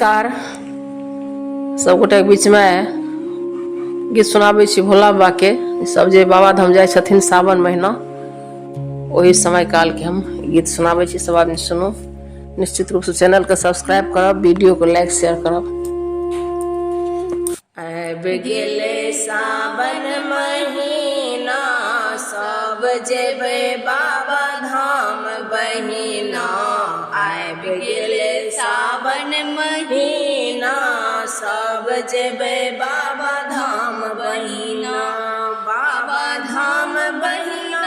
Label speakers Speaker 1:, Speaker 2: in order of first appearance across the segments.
Speaker 1: Car सबगोटे के बीच में गीत सुनाबै छी भोला बाबा के। सब जे बाबा धाम जाय छथिन सावन महीना, वही समय काल के हम गीत सुनाबै छी। सब आदमी सुनू, निश्चित रूप से चैनल के सब्सक्राइब करब, वीडियो को लाइक शेयर करब। आबि गेलै सावन महीना, सब जेबै बाबा धाम बहिना। आबि गेलै सावन महीना, सब जेबै बाबा धाम बहिना। बाबा धाम बहिना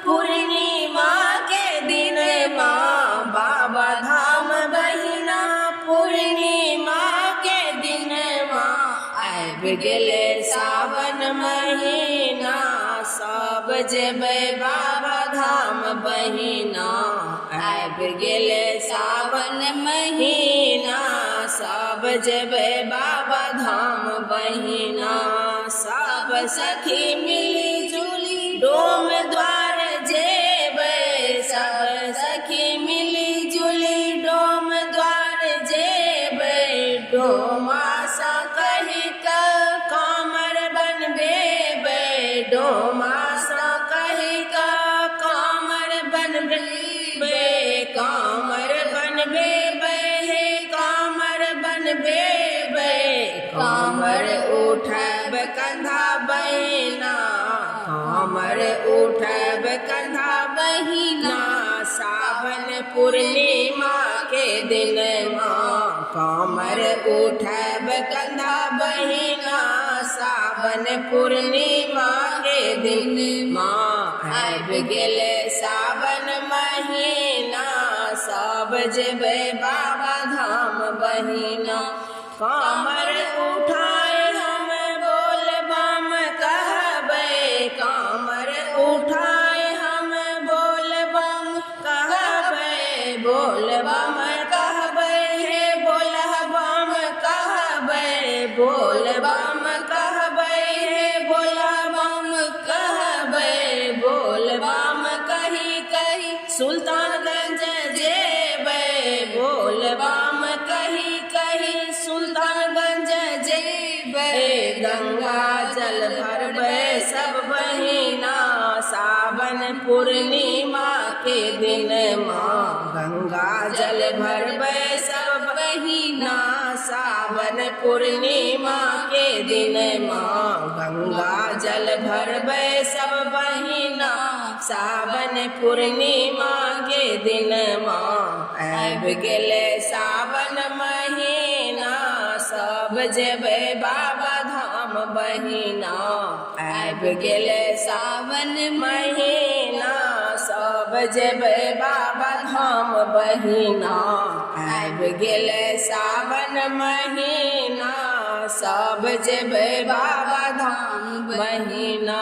Speaker 1: पूर्णिमा के दिन माँ, बाबा धाम बहिना पूर्णिमा के दिन माँ। आबि गेलै सावन महीना, सब जेबै बाबा धाम बहिना। आबि गेलै सावन महीना, सब जेबै बाबा धाम बहिना। सब सखी मिली जुली डोम द्वार जेबै, सब सखी मिली जुली डोम द्वार जेबै। डोमा सा कहि कऽ कामर बनबेबै, डोमा सा कहि कऽ कामर बनबेबै। कामर बनबेबै हे कामर बनबेबै, कामर उठब कंधा बहिना, कामर उठब कंधा बहिना। सावन पूर्णिमा के दिन माँ, कामर उठब कंधा बहिना। सावन पूर्णिमा के दिन माँ। आबि गेलै सावन महीना, सब जेबै बाबा धाम बहिना। कामर उठाए हम बोलबम कहबै, कामर उठाए हम बोलबम कहबै। बोलबम कहबै हे बोलबम कहबै, बोलबम कहबै हे बोलबम कहबै। बोलबम कहि कहि सुल्तानगंज जेबै, बोलबम कहि कहि सुल्तानगंज जेबै। गंगा जल भरबै सब बहिना, सावन पूर्णिमा के दिन माँ। गंगा जल भरबै सब बहिना, सावन पूर्णिमा के दिन माँ। गंगा जल भरबै सब बहिना, सावन पूर्णिमा के दिन माँ। आबि गेलै सावन महीना, सब जेबै बाबा धाम बहिना। आबि गेलै सावन महीना, सब जेबै बाबा धाम बहिना। आबि गेलै सावन महीना, सब जेबै बाबा धाम बहिना।